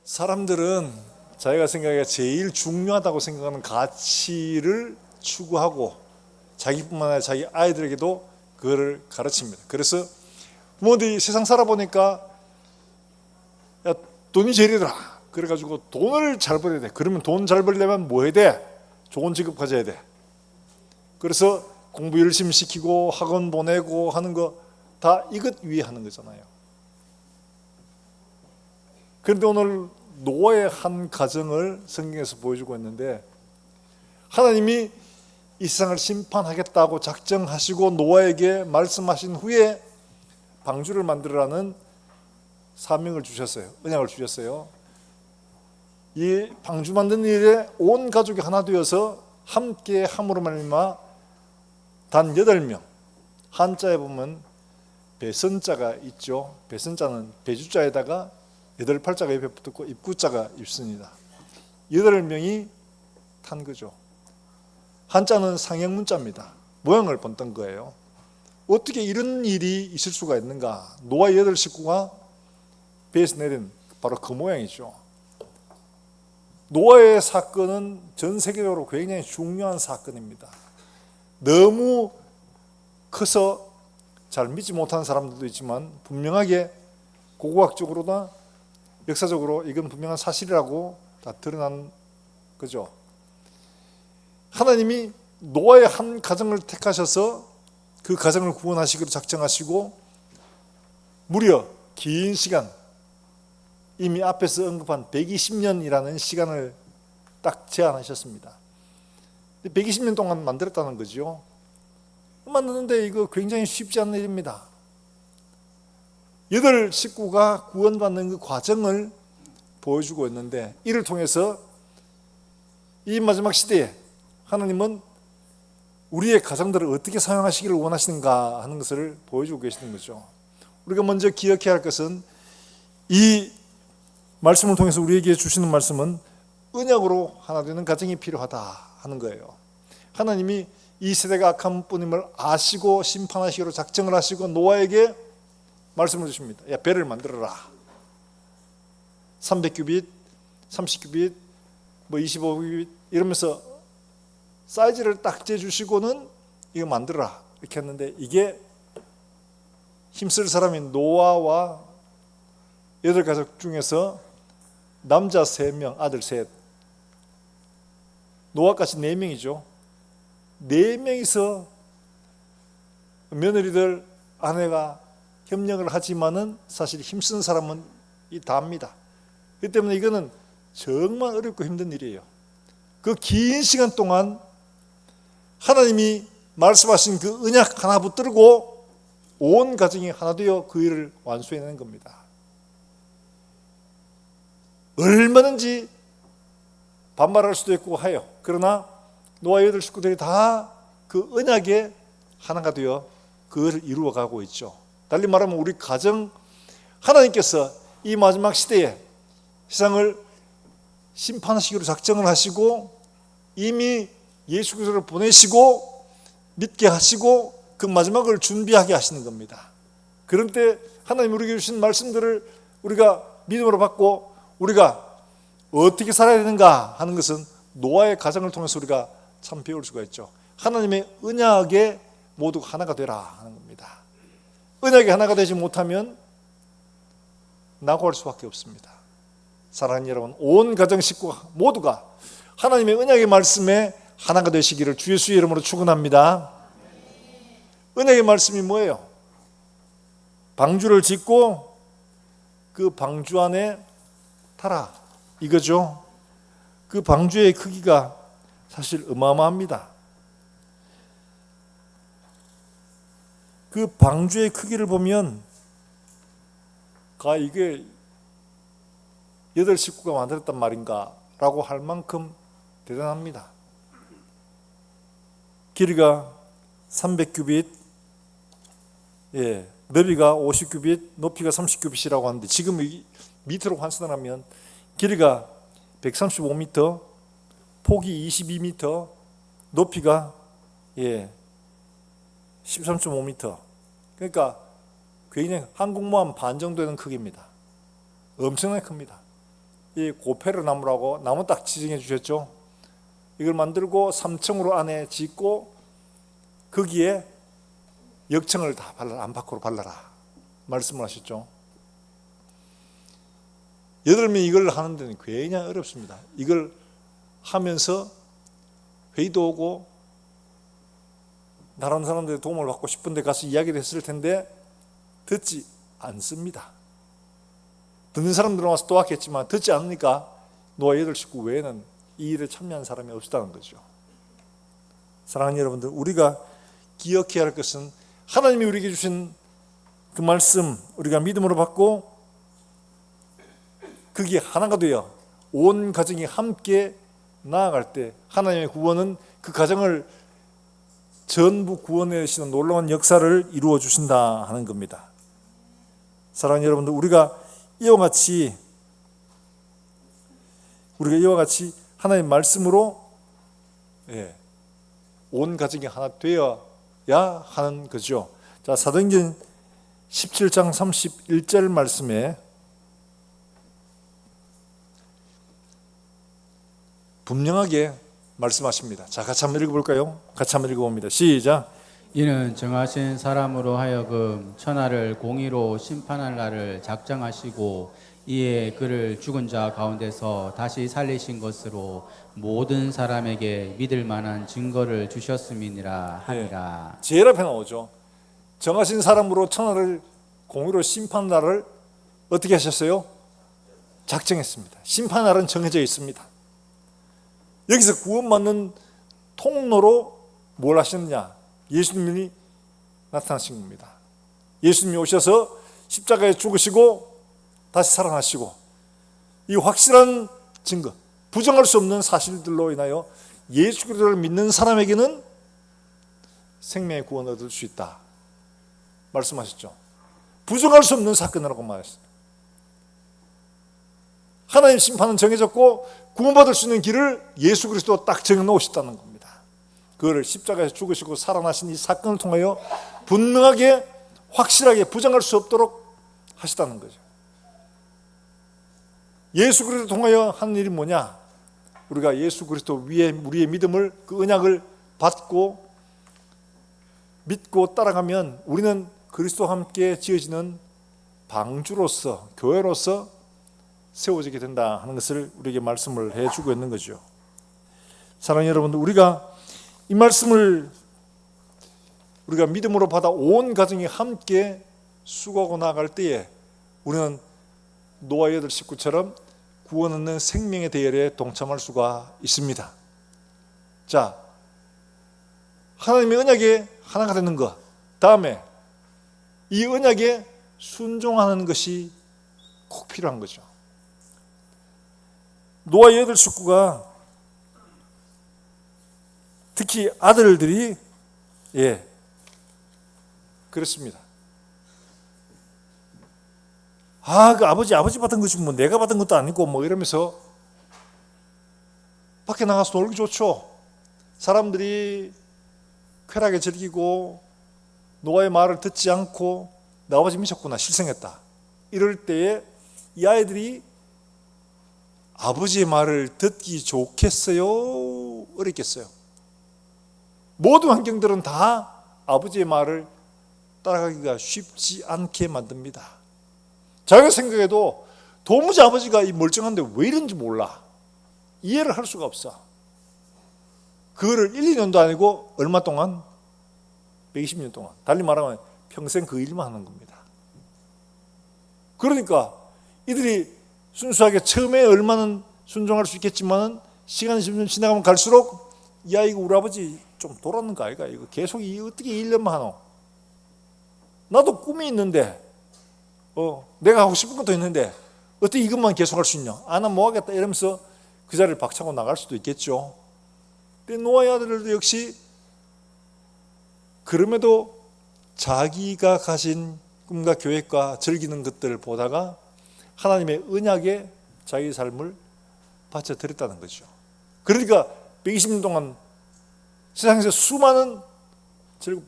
사람들은 자기가 생각해 제일 중요하다고 생각하는 가치를 추구하고 자기뿐만 아니라 자기 아이들에게도 그거를 가르칩니다. 그래서 부모들이 세상 살아보니까 야, 돈이 제일이더라. 그래가지고 돈을 잘 벌어야 돼. 그러면 돈 잘 벌려면 뭐 해야 돼? 좋은 직업 가져야 돼. 그래서 공부 열심히 시키고 학원 보내고 하는 거 다 이것 위해 하는 거잖아요. 그런데 오늘 노아의 한 가정을 성경에서 보여주고 있는데, 하나님이 이 세상을 심판하겠다고 작정하시고 노아에게 말씀하신 후에 방주를 만들으라는 사명을 주셨어요. 언약을 주셨어요. 이 방주 만드는 일에 온 가족이 하나 되어서 함께 함으로 말미암아 단 8명, 한자에 보면 배선자가 있죠. 배선자는 배주자에다가 8팔자가 옆에 붙었고 입구자가 있습니다. 8명이 탄 거죠. 한자는 상형문자입니다. 모양을 본떤 거예요. 어떻게 이런 일이 있을 수가 있는가? 노아 8식구가 배에서 내린 바로 그 모양이죠. 노아의 사건은 전 세계적으로 굉장히 중요한 사건입니다. 너무 커서 잘 믿지 못하는 사람들도 있지만 분명하게 고고학적으로나 역사적으로 이건 분명한 사실이라고 다 드러난 거죠. 하나님이 노아의 한 가정을 택하셔서 그 가정을 구원하시기로 작정하시고 무려 긴 시간, 이미 앞에서 언급한 120년이라는 시간을 딱 제한하셨습니다. 120년 동안 만들었다는 거죠. 만드는데 이거 굉장히 쉽지 않은 일입니다. 8식구가 구원받는 그 과정을 보여주고 있는데, 이를 통해서 이 마지막 시대에 하나님은 우리의 가정들을 어떻게 사용하시기를 원하시는가 하는 것을 보여주고 계시는 거죠. 우리가 먼저 기억해야 할 것은, 이 말씀을 통해서 우리에게 주시는 말씀은 언약으로 하나 되는 가정이 필요하다 하는 거예요. 하나님이 이 세대가 악한 뿐임을 아시고 심판하시기로 작정을 하시고 노아에게 말씀을 주십니다. 야, 배를 만들어라. 300규빗, 30규빗, 25규빗 이러면서 사이즈를 딱 재주시고는 이거 만들어라 이렇게 했는데, 이게 힘쓸 사람인 노아와 8가족 중에서 남자 3명, 아들 3, 노아까지 4명이죠. 4명이서 며느리들, 아내가 협력을 하지만은 사실 힘쓴 사람은 다합니다. 그렇기 때문에 이거는 정말 어렵고 힘든 일이에요. 그 긴 시간 동안 하나님이 말씀하신 그 언약 하나 붙들고 온 가정이 하나 되어 그 일을 완수해내는 겁니다. 얼마든지 반발할 수도 있고 하여, 그러나 노아 8식구들이 다 그 언약에 하나가 되어 그것을 이루어가고 있죠. 달리 말하면 우리 가정, 하나님께서 이 마지막 시대에 세상을 심판하시기로 작정을 하시고 이미 예수 그리스도를 보내시고 믿게 하시고 그 마지막을 준비하게 하시는 겁니다. 그런 때 하나님 우리에게 주신 말씀들을 우리가 믿음으로 받고 우리가 어떻게 살아야 되는가 하는 것은 노아의 가정을 통해서 우리가 참 배울 수가 있죠. 하나님의 언약에 모두 하나가 되라 하는 겁니다. 언약이 하나가 되지 못하면 낙오할 수밖에 없습니다. 사랑하는 여러분, 온 가정 식구 모두가 하나님의 언약의 말씀에 하나가 되시기를 주 예수의 이름으로 축원합니다. 언약의 말씀이 뭐예요? 방주를 짓고 그 방주 안에 타라 이거죠. 그 방주의 크기가 사실 어마어마합니다. 그 방주의 크기를 보면 이게 8식구가 만들었단 말인가 라고 할 만큼 대단합니다. 길이가 300규빗, 너비가 50규빗, 높이가 30규빗이라고 하는데, 지금 미터로 환산하면 길이가 135m, 폭이 22m, 높이가 13.5m. 그러니까 굉장히 한국모 한 반 정도 되는 크기입니다. 엄청나게 큽니다. 이 고페르 나무라고 나무 딱 지정해 주셨죠. 이걸 만들고 3층으로 안에 짓고 거기에 역청을 다 발라라, 안팎으로 발라라 말씀을 하셨죠. 8명이 이걸 하는 데는 굉장히 어렵습니다. 이걸 하면서 회의도 오고 다른 사람들의 도움을 받고 싶은데 가서 이야기를 했을 텐데 듣지 않습니다. 듣는 사람들은 와서 도왔겠지만 듣지 않으니까 노아 8식구 외에는 이 일에 참여한 사람이 없었다는 거죠. 사랑하는 여러분들, 우리가 기억해야 할 것은 하나님이 우리에게 주신 그 말씀 우리가 믿음으로 받고 그게 하나가 되어 온 가정이 함께 나아갈 때 하나님의 구원은 그 가정을 전부 구원해 주시는 놀라운 역사를 이루어 주신다 하는 겁니다. 사랑하는 여러분들, 우리가 이와 같이 하나님의 말씀으로 온 가정이 하나 되어야 하는 거죠. 자, 사도행전 17장 31절 말씀에 분명하게 말씀하십니다. 자, 같이 한번 읽어볼까요? 같이 한번 읽어봅니다. 시작. 이는 정하신 사람으로 하여금 천하를 공의로 심판할 날을 작정하시고 이에 그를 죽은 자 가운데서 다시 살리신 것으로 모든 사람에게 믿을 만한 증거를 주셨음이니라 하니라. 제일 앞에 나오죠. 정하신 사람으로 천하를 공의로 심판할 날을 어떻게 하셨어요? 작정했습니다. 심판할 날은 정해져 있습니다. 여기서 구원받는 통로로 뭘 하셨느냐? 예수님이 나타나신 겁니다. 예수님이 오셔서 십자가에 죽으시고 다시 살아나시고 이 확실한 증거, 부정할 수 없는 사실들로 인하여 예수 그리스도를 믿는 사람에게는 생명의 구원을 얻을 수 있다 말씀하셨죠. 부정할 수 없는 사건이라고 말했습니다. 하나님 심판은 정해졌고 구원받을 수 있는 길을 예수 그리스도가 딱 정해놓으셨다는 겁니다. 그거를 십자가에서 죽으시고 살아나신 이 사건을 통하여 분명하게 확실하게 부정할 수 없도록 하셨다는 거죠. 예수 그리스도를 통하여 하는 일이 뭐냐? 우리가 예수 그리스도 위에 우리의 믿음을, 그 언약을 받고 믿고 따라가면 우리는 그리스도와 함께 지어지는 방주로서, 교회로서 세워지게 된다 하는 것을 우리에게 말씀을 해주고 있는 거죠. 사랑하는 여러분들, 우리가 이 말씀을 우리가 믿음으로 받아 온 가정이 함께 수고하고 나아갈 때에 우리는 노아 8식구처럼 구원 얻는 생명의 대열에 동참할 수가 있습니다. 자, 하나님의 언약에 하나가 되는 것, 다음에 이 언약에 순종하는 것이 꼭 필요한 거죠. 노아 8식구가 특히 아들들이 그렇습니다. 그 아버지 받은 것이 뭐 내가 받은 것도 아니고 뭐 이러면서 밖에 나가서 놀기 좋죠. 사람들이 쾌락에 즐기고 노아의 말을 듣지 않고 내 아버지 미쳤구나, 실성했다, 이럴 때에 이 아이들이 아버지의 말을 듣기 좋겠어요? 어렵겠어요? 모든 환경들은 다 아버지의 말을 따라가기가 쉽지 않게 만듭니다. 자기가 생각해도 도무지 아버지가 이 멀쩡한데 왜 이런지 몰라. 이해를 할 수가 없어. 그거를 1, 2년도 아니고 얼마 동안? 120년 동안. 달리 말하면 평생 그 일만 하는 겁니다. 그러니까 이들이 순수하게 처음에 얼마는 순종할 수 있겠지만 시간이 점점 지나가면 갈수록 야, 이거 우리 아버지 좀 돌았는 거 아이가? 이거 계속 어떻게 1년만 하노? 나도 꿈이 있는데 내가 하고 싶은 것도 있는데 어떻게 이것만 계속할 수 있냐? 난 뭐 하겠다 이러면서 그 자리를 박차고 나갈 수도 있겠죠. 근데 노아의 아들들도 역시 그럼에도 자기가 가진 꿈과 계획과 즐기는 것들을 보다가 하나님의 언약에 자기 삶을 바쳐드렸다는 거죠. 그러니까 120년 동안 세상에서 수많은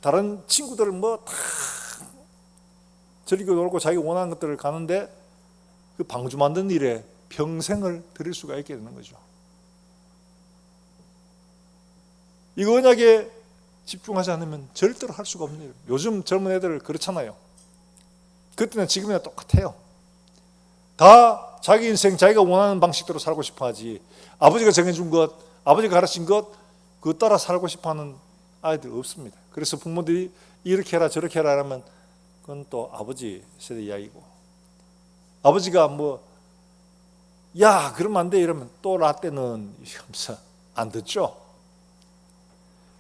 다른 친구들은 뭐 다 즐기고 놀고 자기 원하는 것들을 가는데 그 방주 만드는 일에 평생을 드릴 수가 있게 되는 거죠. 이 언약에 집중하지 않으면 절대로 할 수가 없는 일. 요즘 젊은 애들 그렇잖아요. 그때는 지금이나 똑같아요. 다 자기 인생 자기가 원하는 방식대로 살고 싶어 하지, 아버지가 정해준 것, 아버지가 가르친 것 그거 따라 살고 싶어 하는 아이들 없습니다. 그래서 부모들이 이렇게 해라 저렇게 해라 하면 그건 또 아버지 세대 이야기고, 아버지가 뭐 야 그러면 안 돼 이러면 또 라떼는 이러면서 안 듣죠.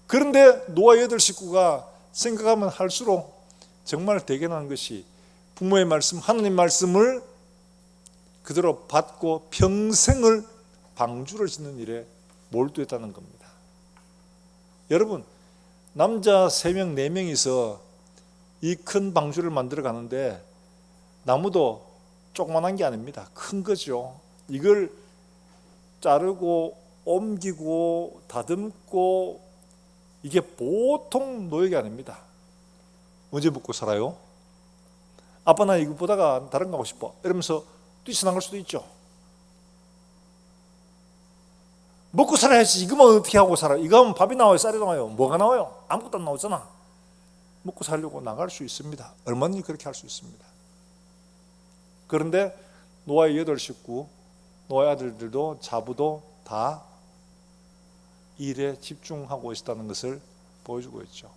그런데 노아 8식구가 생각하면 할수록 정말 대견한 것이 부모의 말씀, 하나님 말씀을 그대로 받고 평생을 방주를 짓는 일에 몰두했다는 겁니다. 여러분, 남자 3명, 4명이서 이 큰 방주를 만들어 가는데 나무도 조그만한 게 아닙니다. 큰 거죠. 이걸 자르고 옮기고 다듬고 이게 보통 노역이 아닙니다. 언제 먹고 살아요? 아빠 나 이거 보다가 다른 거 하고 싶어 이러면서 뛰쳐나갈 수도 있죠. 먹고 살아야지. 이거만 어떻게 하고 살아? 이거 하면 밥이 나와요? 쌀이 나와요? 뭐가 나와요? 아무것도 안 나오잖아. 먹고 살려고 나갈 수 있습니다. 얼마든지 그렇게 할 수 있습니다. 그런데 노아의 8식구, 노아의 아들들도 자부도 다 일에 집중하고 있었다는 것을 보여주고 있죠.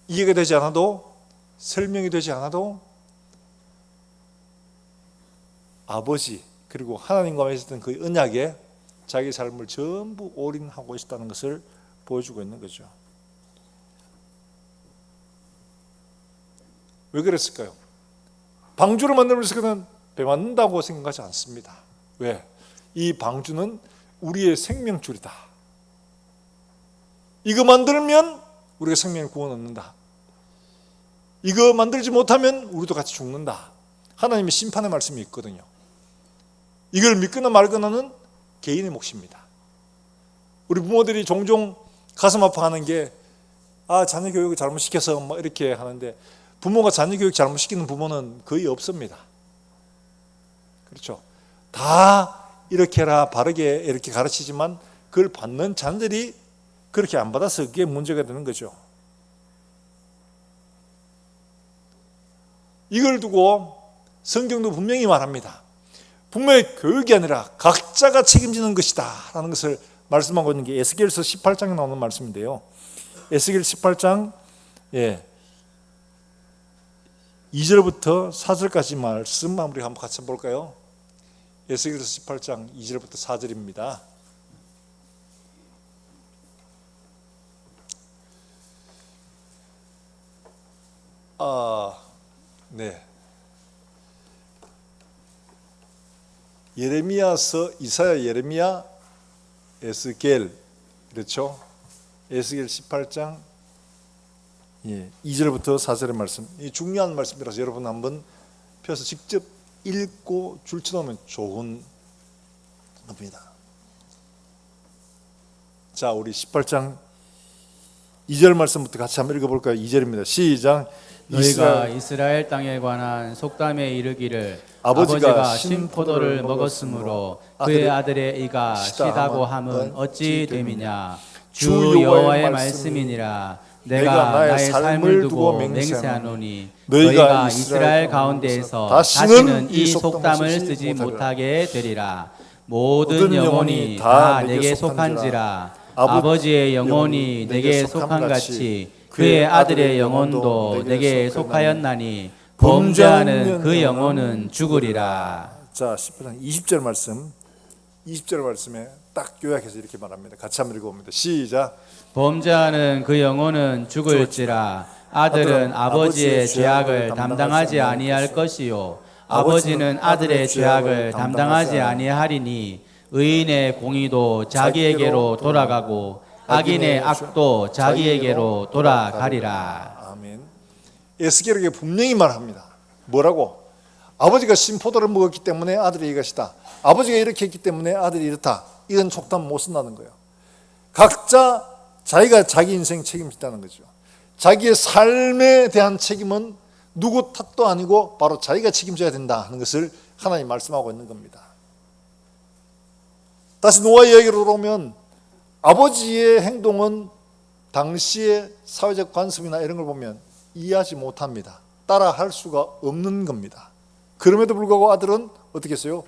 이해가 되지 않아도, 설명이 되지 않아도 아버지 그리고 하나님과 맺었던 그 언약에 자기 삶을 전부 올인하고 있었다는 것을 보여주고 있는 거죠. 왜 그랬을까요? 방주를 만들면서 그는 배 맞는다고 생각하지 않습니다. 왜? 이 방주는 우리의 생명줄이다. 이거 만들면 우리가 생명을 구원 얻는다. 이거 만들지 못하면 우리도 같이 죽는다. 하나님의 심판의 말씀이 있거든요. 이걸 믿거나 말거나는 개인의 몫입니다. 우리 부모들이 종종 가슴 아파하는 게 자녀 교육을 잘못시켜서 뭐 이렇게 하는데, 부모가 자녀 교육 잘못시키는 부모는 거의 없습니다. 그렇죠? 다 이렇게 해라 바르게 이렇게 가르치지만 그걸 받는 자녀들이 그렇게 안 받아서 그게 문제가 되는 거죠. 이걸 두고 성경도 분명히 말합니다. 분명히 교육이 아니라 각자가 책임지는 것이다 라는 것을 말씀하고 있는 게 에스겔서 18장에 나오는 말씀인데요. 에스겔 18장 2절부터 4절까지 말씀 우리 한번 같이 볼까요? 에스겔서 18장 2절부터 4절입니다. 예레미야서, 이사야, 예레미야, 에스겔, 그렇죠? 에스겔 18장 2절부터 4절의 말씀, 이 중요한 말씀이라서 여러분 한번 펴서 직접 읽고 줄쳐놓으면 좋은 겁니다. 자, 우리 18장 2절 말씀부터 같이 한번 읽어볼까요? 2절입니다. 시작. 너희가 이스라엘 땅에 관한 속담에 이르기를 아버지가 신포도를 먹었으므로 그의 아들의 이가 시다고 함은 어찌 됨이냐. 주 여호와의 말씀이니라. 내가 나의 삶을 두고 맹세하노니 너희가 이스라엘 가운데에서 다시는 이 속담을 쓰지 못하게 되리라. 모든 영혼이 다 내게 속한지라. 아버지의 영혼이 내게 속한 같이 그의 아들의 영혼도 내게 속하였나니 범죄하는 그 영혼은 죽으리라. 자, 10장 20절 말씀, 20절 말씀에 딱 요약해서 이렇게 말합니다. 같이 한번 읽어봅니다. 시작. 범죄하는 그 영혼은 죽을지라. 아들은 아버지의 죄악을 담당하지 아니할 것이요 아버지는 아들의 죄악을 담당하지 아니하리니 의인의 공의도 자기에게로 돌아가고 악인의 악도 자기에게로 돌아가리라. 아멘. 에스겔에게 분명히 말합니다. 뭐라고? 아버지가 신포도를 먹었기 때문에 아들이 이것이다. 아버지가 이렇게 했기 때문에 아들이 이렇다. 이런 속담 못 쓴다는 거예요. 각자 자기가 자기 인생 책임진다는 거죠. 자기의 삶에 대한 책임은 누구 탓도 아니고 바로 자기가 책임져야 된다 하는 것을 하나님 말씀하고 있는 겁니다. 다시 노아 이야기로 돌아오면 아버지의 행동은 당시의 사회적 관습이나 이런 걸 보면 이해하지 못합니다. 따라 할 수가 없는 겁니다. 그럼에도 불구하고 아들은 어떻게 했어요?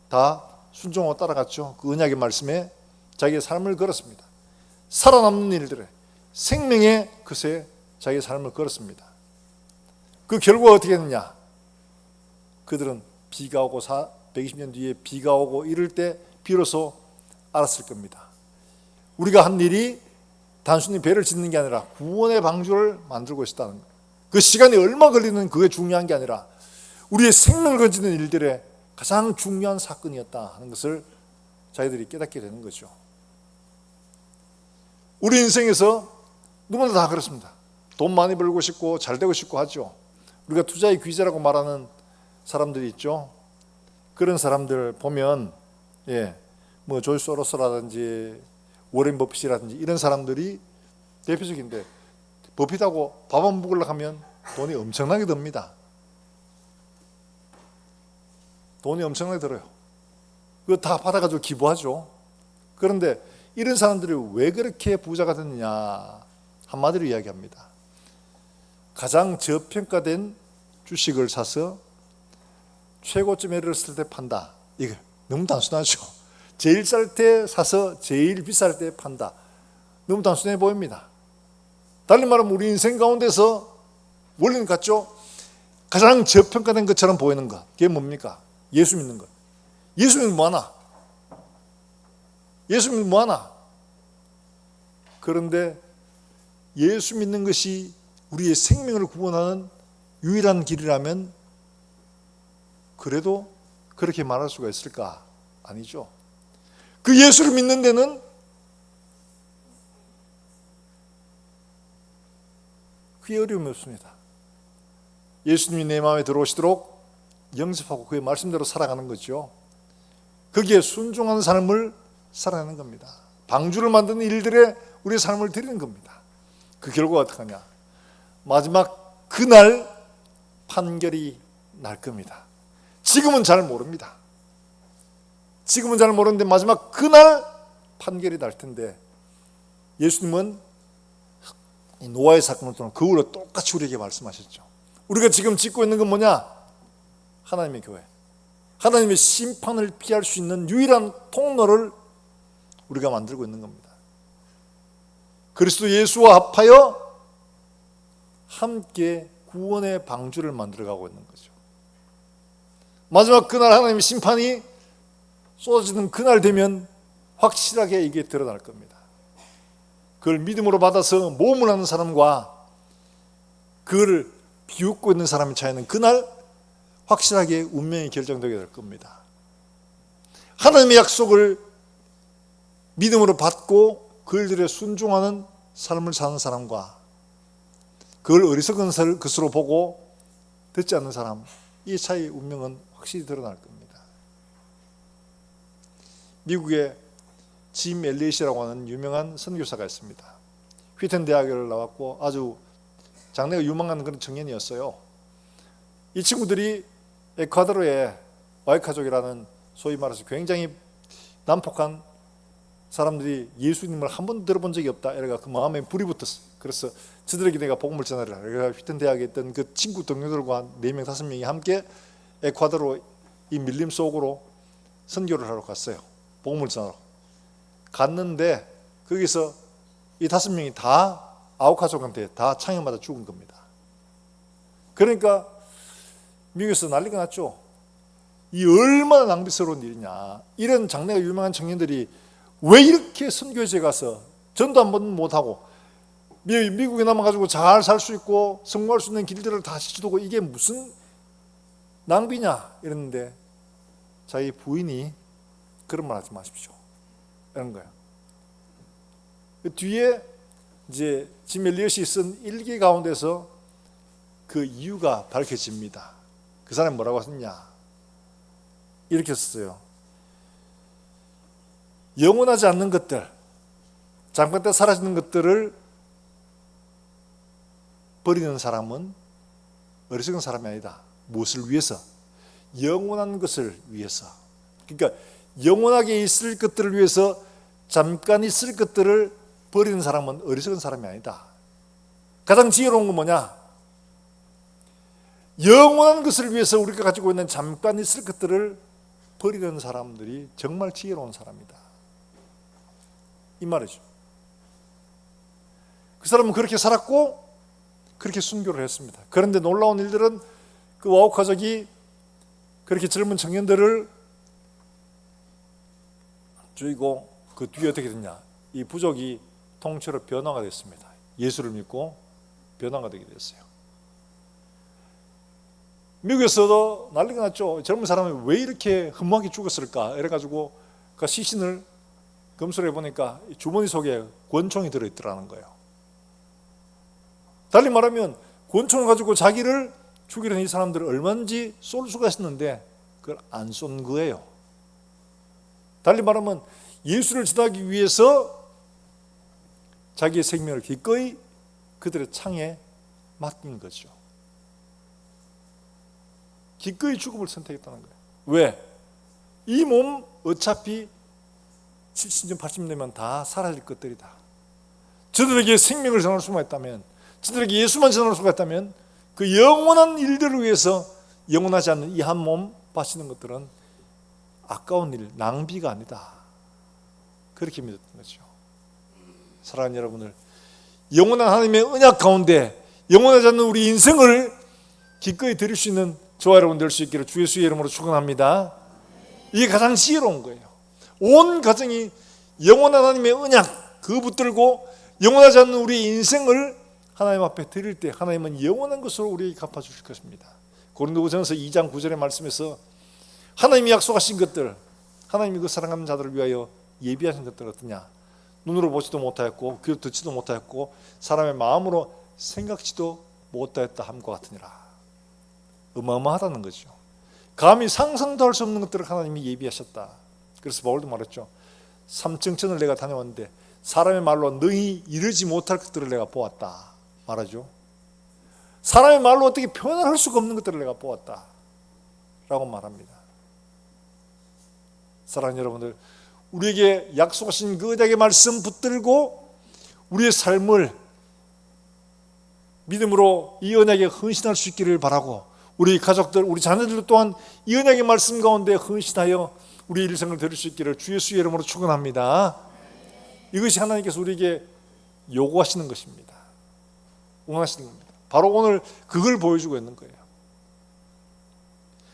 다 순종하고 따라갔죠. 그 언약의 말씀에 자기의 삶을 걸었습니다. 살아남는 일들에 생명의 것에 자기의 삶을 걸었습니다. 그 결과가 어떻게 했느냐? 그들은 비가 오고 120년 뒤에 비가 오고 이럴 때 비로소 알았을 겁니다. 우리가 한 일이 단순히 배를 짓는 게 아니라 구원의 방주를 만들고 있었다는 거예요. 그 시간이 얼마 걸리는 그게 중요한 게 아니라 우리의 생명을 건지는 일들의 가장 중요한 사건이었다 하는 것을 자기들이 깨닫게 되는 거죠. 우리 인생에서 누구나 다 그렇습니다. 돈 많이 벌고 싶고 잘 되고 싶고 하죠. 우리가 투자의 귀재라고 말하는 사람들이 있죠. 그런 사람들 보면 뭐 조지 소로스라든지 워렌 버핏이라든지 이런 사람들이 대표적인데, 버핏하고 밥 한 먹으려고 하면 돈이 엄청나게 듭니다. 돈이 엄청나게 들어요. 그거 다 받아가지고 기부하죠. 그런데 이런 사람들이 왜 그렇게 부자가 됐느냐, 한마디로 이야기합니다. 가장 저평가된 주식을 사서 최고점에 이르렀을 때 판다. 이거 너무 단순하죠. 제일 쌀 때 사서 제일 비쌀 때 판다. 너무 단순해 보입니다. 달리 말하면 우리 인생 가운데서 원리는 같죠. 가장 저평가된 것처럼 보이는 것, 그게 뭡니까? 예수 믿는 것. 예수 믿으면 뭐하나? 예수 믿으면 뭐하나? 그런데 예수 믿는 것이 우리의 생명을 구원하는 유일한 길이라면 그래도 그렇게 말할 수가 있을까? 아니죠. 그 예수를 믿는 데는 그게 어려움이 없습니다. 예수님이 내 마음에 들어오시도록 영접하고 그의 말씀대로 살아가는 거죠. 거기에 순종하는 삶을 살아내는 겁니다. 방주를 만드는 일들에 우리의 삶을 드리는 겁니다. 그 결과가 어떻게 하냐? 마지막 그날 판결이 날 겁니다. 지금은 잘 모릅니다. 지금은 잘 모르는데 마지막 그날 판결이 날 텐데, 예수님은 이 노아의 사건을 통해 그 후로 똑같이 우리에게 말씀하셨죠. 우리가 지금 짓고 있는 건 뭐냐? 하나님의 교회. 하나님의 심판을 피할 수 있는 유일한 통로를 우리가 만들고 있는 겁니다. 그리스도 예수와 합하여 함께 구원의 방주를 만들어가고 있는 거죠. 마지막 그날 하나님의 심판이 쏟아지는 그날 되면 확실하게 이게 드러날 겁니다. 그걸 믿음으로 받아서 모험을 하는 사람과 그걸 비웃고 있는 사람의 차이는 그날 확실하게 운명이 결정되게 될 겁니다. 하나님의 약속을 믿음으로 받고 그들에 순종하는 삶을 사는 사람과 그걸 어리석은 것으로 보고 듣지 않는 사람, 이 차이의 운명은 확실히 드러날 겁니다. 미국의 짐 엘리엇이라고 하는 유명한 선교사가 있습니다. 휘튼 대학을 나왔고 아주 장래가 유망한 그런 청년이었어요. 이 친구들이 에콰도르의 와이카족이라는 소위 말해서 굉장히 난폭한 사람들이 예수님을 한 번도 들어본 적이 없다. 이래가 그 마음에 불이 붙었어요. 그래서 저들에게 내가 복음을 전하라. 그래서 휘튼 대학에 있던 그 친구 동료들과 4명, 5명이 함께 에콰도르 이 밀림 속으로 선교를 하러 갔어요. 복음을 전하러. 갔는데 거기서 이 5명이 다 아우카족한테 다 창에 맞아 죽은 겁니다. 그러니까 미국에서 난리가 났죠. 이 얼마나 낭비스러운 일이냐. 이런 장래가 유명한 청년들이 왜 이렇게 선교지에 가서 전도 한 번 못하고 미국에 남아가지고 잘 살 수 있고 성공할 수 있는 길들을 다 시주두고 이게 무슨 낭비냐 이랬는데, 자기 부인이 그런 말 하지 마십시오 이런 거예요. 그 뒤에 이제 짐 엘리엇이 쓴 일기 가운데서 그 이유가 밝혀집니다. 그 사람이 뭐라고 했냐? 이렇게 썼어요. 영원하지 않는 것들, 잠깐 때 사라지는 것들을 버리는 사람은 어리석은 사람이 아니다. 무엇을 위해서? 영원한 것을 위해서. 그러니까 영원하게 있을 것들을 위해서 잠깐 있을 것들을 버리는 사람은 어리석은 사람이 아니다. 가장 지혜로운 건 뭐냐? 영원한 것을 위해서 우리가 가지고 있는 잠깐 있을 것들을 버리는 사람들이 정말 지혜로운 사람이다, 이 말이죠. 그 사람은 그렇게 살았고 그렇게 순교를 했습니다. 그런데 놀라운 일들은 그 와우 가족이 그렇게 젊은 청년들을 죽이고 그 뒤에 어떻게 됐냐? 이 부족이 통째로 변화가 됐습니다. 예수를 믿고 변화가 되게 됐어요. 미국에서도 난리가 났죠. 젊은 사람이 왜 이렇게 흠하게 죽었을까? 이래가지고 그 시신을 검수를 해보니까 주머니 속에 권총이 들어있더라는 거예요. 달리 말하면 권총을 가지고 자기를 죽이려는 이 사람들을 얼마든지 쏠 수가 있었는데 그걸 안 쏜 거예요. 달리 말하면 예수를 전하기 위해서 자기의 생명을 기꺼이 그들의 창에 맡긴 거죠. 기꺼이 죽음을 선택했다는 거예요. 왜? 이 몸 어차피 70년 80년이면 다 사라질 것들이다. 저들에게 생명을 전할 수만 있다면, 저들에게 예수만 전할 수가 있다면 그 영원한 일들을 위해서 영원하지 않는 이 한 몸 바치는 것들은 아까운 일, 낭비가 아니다, 그렇게 믿었던 거죠. 사랑하는 여러분들, 영원한 하나님의 언약 가운데 영원하지 않는 우리 인생을 기꺼이 드릴 수 있는 저와 여러분 될 수 있기를 주 예수의 이름으로 축원합니다. 이게 가장 지혜로운 거예요. 온 가정이 영원한 하나님의 언약 그 붙들고 영원하지 않는 우리 인생을 하나님 앞에 드릴 때 하나님은 영원한 것으로 우리에게 갚아주실 것입니다. 고린도후전서 2장 9절의 말씀에서 하나님이 약속하신 것들, 하나님이 그 사랑하는 자들을 위하여 예비하신 것들 어떠냐? 눈으로 보지도 못하였고 귀로 듣지도 못하였고 사람의 마음으로 생각지도 못하였다 함과 같으니라. 어마어마하다는 거죠. 감히 상상도 할 수 없는 것들을 하나님이 예비하셨다. 그래서 바울도 말했죠. 삼층천을 내가 다녀왔는데 사람의 말로 너희 이르지 못할 것들을 내가 보았다 말하죠. 사람의 말로 어떻게 표현을 할 수가 없는 것들을 내가 보았다 라고 말합니다. 사랑하는 여러분들, 우리에게 약속하신 그 언약의 말씀 붙들고 우리의 삶을 믿음으로 이 언약에 헌신할 수 있기를 바라고, 우리 가족들, 우리 자녀들 또한 이 언약의 말씀 가운데 헌신하여 우리 일생을 드릴 수 있기를 주 예수의 이름으로 축원합니다. 이것이 하나님께서 우리에게 요구하시는 것입니다. 원하시는 겁니다. 바로 오늘 그걸 보여주고 있는 거예요.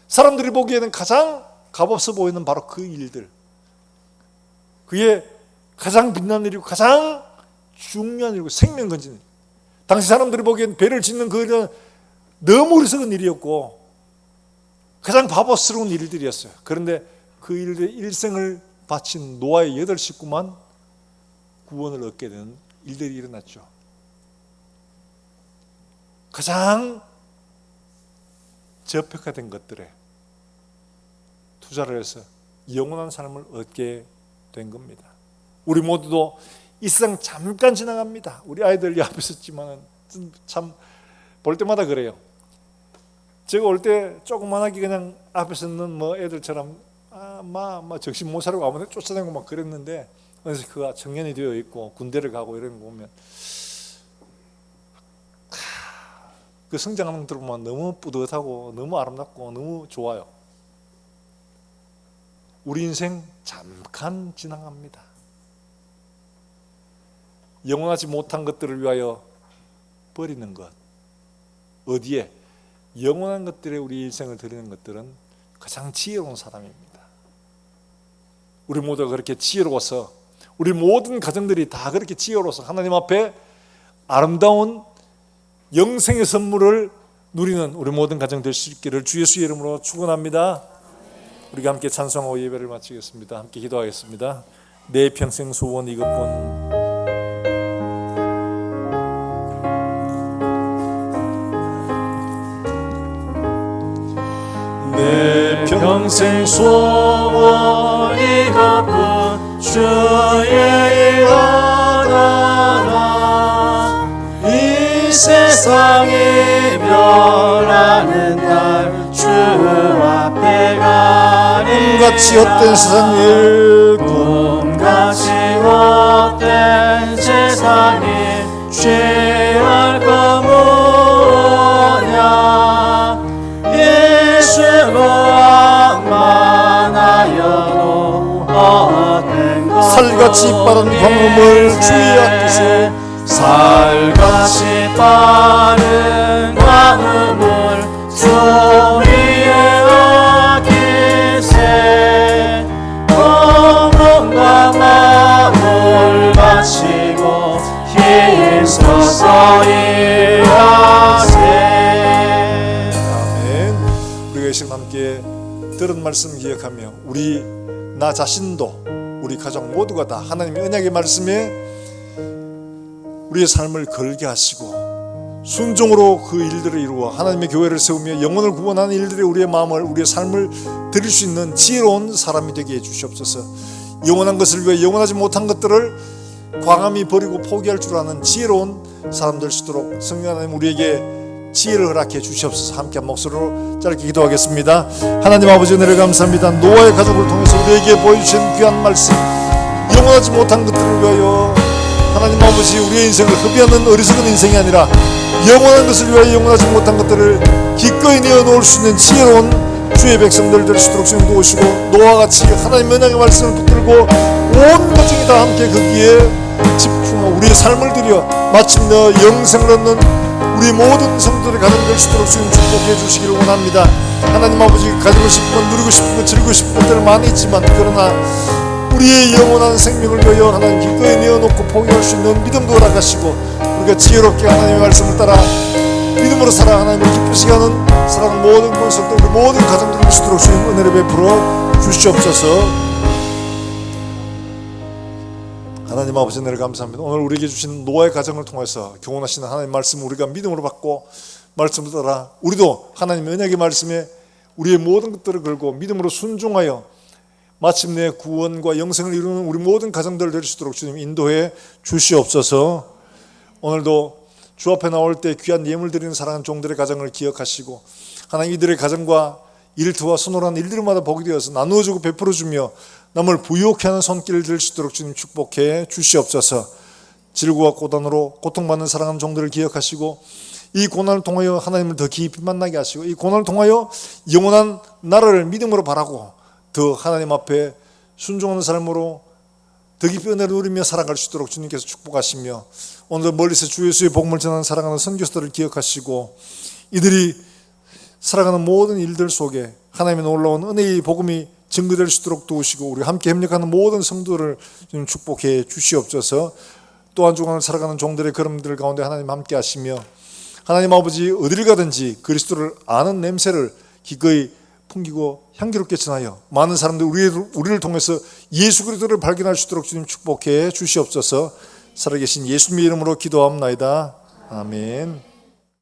사람들이 보기에는 가장 값없어 보이는 바로 그 일들, 그게 가장 빛나는 일이고 가장 중요한 일이고 생명 건지는 일. 당시 사람들이 보기엔 배를 짓는 그 일은 너무 어리석은 일이었고 가장 바보스러운 일들이었어요. 그런데 그 일에 일생을 바친 노아의 8 식구만 구원을 얻게 되는 일들이 일어났죠. 가장 저평가된 것들에 투자를 해서 영원한 삶을 얻게 된 겁니다. 우리 모두도 이 세상 잠깐 지나갑니다. 우리 아이들 옆에 있었지만 참 볼 때마다 그래요. 제가 올 때 조그만하게 그냥 앞에 서는 뭐 애들처럼 정신 못 차리고 아무데나 쫓아다니고 막 그랬는데 어느새 그가 청년이 되어 있고 군대를 가고 이런 거 보면 그 성장하는 것들 보면 너무 뿌듯하고 너무 아름답고 너무 좋아요. 우리 인생 잠깐 지나갑니다. 영원하지 못한 것들을 위하여 버리는 것, 어디에? 영원한 것들에 우리 일생을 드리는 것들은 가장 지혜로운 사람입니다. 우리 모두가 그렇게 지혜로워서, 우리 모든 가정들이 다 그렇게 지혜로워서 하나님 앞에 아름다운 영생의 선물을 누리는 우리 모든 가정 될 수 있기를 주 예수의 이름으로 축원합니다. 우리가 함께 찬송하고 예배를 마치겠습니다. 함께 기도하겠습니다. 내 평생 소원 이것뿐. 내 평생 소원 이것뿐 주의 일 하나라. 이 세상이 멸하는 날 주 앞에 가리. 온갖 꿈같이 헛된 세상 일 꿈같이 헛된 세상이 취할 거 뭐냐 예수로 악만하여도 헛된 것 살같이 빠른 광음을 주의 아끼세 살같이 빠른 광음을 주의 아끼세 영혼과 마음을 바치고 힘써서 일하세. 아멘. 우리가 이 시간 함께 들은 말씀 기억하며 나 자신도 우리 가족 모두가 다 하나님의 언약의 말씀에 우리의 삶을 걸게 하시고 순종으로 그 일들을 이루어 하나님의 교회를 세우며 영혼을 구원하는 일들에 우리의 마음을 우리의 삶을 드릴 수 있는 지혜로운 사람이 되게 해주시옵소서. 영원한 것을 위해 영원하지 못한 것들을 과감히 버리고 포기할 줄 아는 지혜로운 사람 될 수 있도록 성령 하나님 우리에게 지혜를 허락해 주시옵소서. 함께 한 목소리로 짧게 기도하겠습니다. 하나님 아버지 은혜를 감사합니다. 노아의 가족을 통해서 우리에게 보여주신 귀한 말씀, 영원하지 못한 것들을 위하여 하나님 아버지 우리의 인생을 흡입하는 어리석은 인생이 아니라 영원한 것을 위하여 영원하지 못한 것들을 기꺼이 내어놓을 수 있는 지혜로운 주의 백성들 될 수 있도록 주님 도우시고 노아같이 하나님의 언약의 말씀을 붙들고 온 가정이 다 함께 거기에 집중하고 우리의 삶을 들여 마침내 영생을 얻는 우리 모든 성도들의 가정 될 수 있도록 주님 축복해 주시기를 원합니다. 하나님 아버지 가지고 싶은 것, 누리고 싶은 것, 즐기고 싶은 것들 많이 있지만 그러나 우리의 영원한 생명을 위하여 하나님 기꺼이 내어놓고 포기할 수 있는 믿음도 허락하시고 우리가 지혜롭게 하나님의 말씀을 따라 믿음으로 살아 하나님을 기쁘시게 하는 사랑하는 모든 권속들 우리 모든 가정들 될 수 있도록 주님 은혜를 베풀어 주시옵소서. 하나님 아버지 은혜를 감사합니다. 오늘 우리에게 주신 노아의 가정을 통해서 교훈하시는 하나님의 말씀을 우리가 믿음으로 받고 말씀을 따라 우리도 하나님의 언약의 말씀에 우리의 모든 것들을 걸고 믿음으로 순종하여 마침내 구원과 영생을 이루는 우리 모든 가정들 될 수 있도록 주님 인도해 주시옵소서. 오늘도 주 앞에 나올 때 귀한 예물 드리는 사랑하는 종들의 가정을 기억하시고 하나님 이들의 가정과 일터와 선호라는 일들마다 복이 되어서 나누어주고 베풀어주며 남을 부유케 하는 손길을 들 수 있도록 주님 축복해 주시옵소서. 질고와 고단으로 고통받는 사랑하는 종들을 기억하시고 이 고난을 통하여 하나님을 더 깊이 만나게 하시고 이 고난을 통하여 영원한 나라를 믿음으로 바라고 더 하나님 앞에 순종하는 삶으로 더 깊이 은혜를 누리며 살아갈 수 있도록 주님께서 축복하시며 오늘 멀리서 주 예수의 복음을 전하는 사랑하는 선교사들을 기억하시고 이들이 살아가는 모든 일들 속에 하나님의 놀라운 은혜의 복음이 증거될 수 있도록 도우시고 우리 함께 협력하는 모든 성도를 좀 축복해 주시옵소서. 또 한 주간을 살아가는 종들의 걸음들 가운데 하나님 함께 하시며 하나님 아버지 어디를 가든지 그리스도를 아는 냄새를 기꺼이 풍기고 향기롭게 전하여 많은 사람들이 우리를 통해서 예수 그리스도를 발견할 수 있도록 주님 축복해 주시옵소서. 살아계신 예수님의 이름으로 기도합나이다. 아멘.